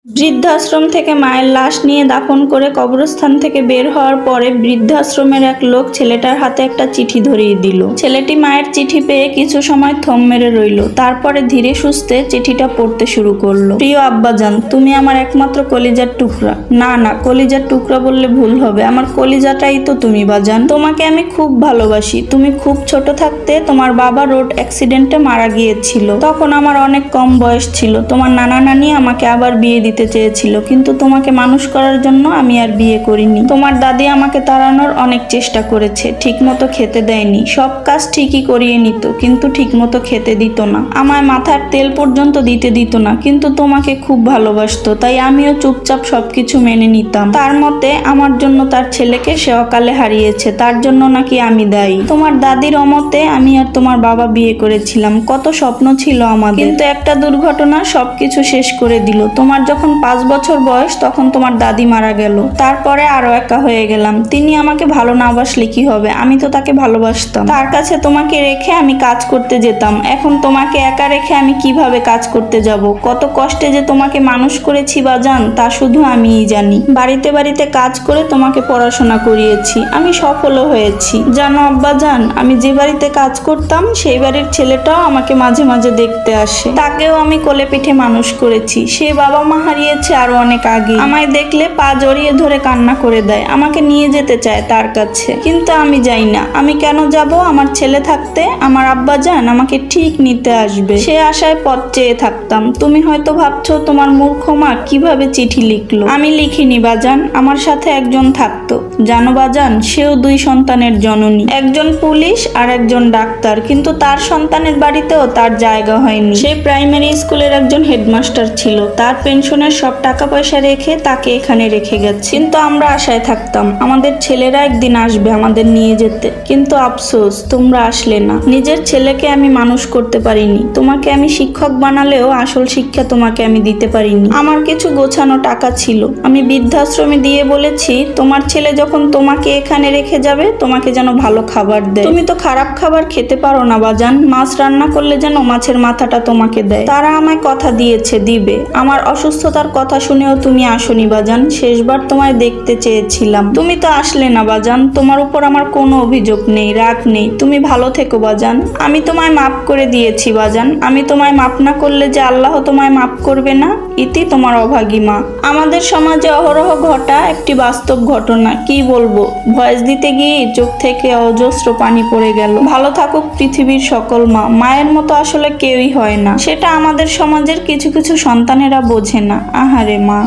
বৃদ্ধাশ্রম থেকে মায়ের লাশ নিয়ে দাফন করে কবরস্থান থেকে বের হওয়ার পরে বৃদ্ধাশ্রমের এক লোক ছেলেটার হাতে একটা চিঠি ধরিয়ে দিল। ছেলেটি মায়ের চিঠি পেয়ে কিছু সময় থম মেরে রইল, তারপরে ধীরে সুস্থে চিঠিটা পড়তে শুরু করলো। প্রিয় আব্বাজান, তুমি আমার একমাত্র কলিজার টুকরা। না না, কলিজার টুকরা বললে ভুল হবে, আমার কলিজাটাই তো তুমি বাজান। তোমাকে আমি খুব ভালোবাসি। তুমি খুব ছোট থাকতে তোমার বাবা রোড অ্যাক্সিডেন্টে মারা গিয়েছিল। তখন আমার অনেক কম বয়স ছিল। তোমার নানা নানি আমাকে আবার বিয়ে দিতে চেয়েছিল, কিন্তু তোমাকে মানুষ করার জন্য আমি আর বিয়ে করিনি। তোমার দাদি আমাকে তাড়ানোর অনেক চেষ্টা করেছে, ঠিকমতো খেতে দেয়নি। সব কাজ ঠিকই করিয়ে নিত, কিন্তু ঠিকমতো খেতে দিত না। আমায় মাথার তেল পর্যন্ত দিতে দিত না, কিন্তু তোমাকে খুব ভালোবাসতো, তাই আমিও চুপচাপ সবকিছু মেনে নিতাম। তার মতে আমার জন্য তার ছেলেকে সে অকালে হারিয়েছে, তার জন্য নাকি আমি দায়ী। তোমার দাদির অমতে আমি আর তোমার বাবা বিয়ে করেছিলাম। কত স্বপ্ন ছিল আমাদের, কিন্তু একটা দুর্ঘটনা সবকিছু শেষ করে দিল। তোমার যখন 5 বছর বয়স, তখন তোমার দাদি মারা গেল। তারপরে আরো একা হয়ে গেলাম। তিনি আমাকে ভালো না বাসলে কি হবে, আমি তো তাকে ভালোবাসতাম। তার কাছে তোমাকে রেখে আমি কাজ করতে যেতাম। এখন তোমাকে একা রেখে আমি কিভাবে কাজ করতে যাব? কত কষ্টে যে তোমাকে মানুষ করেছি বাজান, তা শুধু আমিই জানি। বাড়িতে বাড়িতে কাজ করে তোমাকে পড়াশোনা করিয়েছি, আমি সফলও হয়েছি। জানো আব্বাজান, আমি যে বাড়িতে কাজ করতাম সেই বাড়ির ছেলেটাও আমাকে মাঝে মাঝে দেখতে আসে। তাকেও আমি কোলে পিঠে মানুষ করেছি। সে বাবা মা হারিয়েছে আরো অনেক আগে। আমায় দেখলে পা জড়িয়ে ধরে কান্না করে দেয়, আমাকে নিয়ে যেতে চায় তার কাছে, কিন্তু আমি যাই না। আমি কেন যাব? আমার ছেলে থাকতে আমার আব্বাজান আমাকে ঠিক নিতে আসবে, সে আশায় পথ চেয়ে থাকতাম। তুমি হয়তো ভাবছো তোমার মূর্খ মা কিভাবে চিঠি লিখলো। আমি লিখিনি বাজান, আমার সাথে একজন থাকতো। জানো বাজান, সেও 2 সন্তানের জননী, একজন পুলিশ আর একজন ডাক্তার, কিন্তু তার সন্তানের বাড়িতেও তার জায়গা হয়নি। সে প্রাইমারি স্কুলের একজন হেডমাস্টার ছিল। তার পেনশনের সব টাকা পয়সা রেখে তাকে এখানে রেখে গেছে, কিন্তু আমরা আশায় থাকতাম আমাদের ছেলেরা একদিন আসবে আমাদের নিয়ে যেতে, কিন্তু আফসোস তোমরা আসলে না। নিজের ছেলেকে আমি মানুষ করতে পারিনি। তোমাকে আমি শিক্ষক বানালেও আসল শিক্ষা তোমাকে আমি দিতে পারিনি। আমার কিছু গোছানো টাকা ছিল, আমি বৃদ্ধাশ্রমে দিয়ে বলেছি তোমার ছেলে যখন তোমাকে এখানে রেখে যাবে তোমাকে যেন ভালো খাবার দেয়। তুমি তো খারাপ খাবার খেতে পারো না বাজান, মাছ রান্না করলে যেন মাছের মাথাটা তোমাকে দেয়। তারা আমায় কথা দিয়েছে দিবে। আমার অসুস্থতার কথা শুনেও তুমি আসনি বাজান। শেষবার তোমায় দেখতে চেয়েছিলাম, তুমি তো আসলে না বাজান। তোমার উপর আমার কোনো অভিযোগ নেই, রাগ নেই। তুমি ভালো থেকো বাজান। আমি তোমায় মাফ করে দিয়েছি বাজান। আমি তোমায় মাফ না করলে যে আল্লাহ তোমায় মাফ করবে না। ইতি তোমার অভাগী মা। আমাদের সমাজে অহরহ ঘটা একটি বাস্তব ঘটনা। কি বলবো, ভয়েস দিতে গিয়ে চোখ থেকে অজস্র পানি পড়ে গেল। ভালো থাকুক পৃথিবীর সকল মা। মায়ের মতো আসলে কেউই হয় না, সেটা আমাদের সমাজের কিছু কিছু সন্তানেরা বোঝে না। আহারে মা।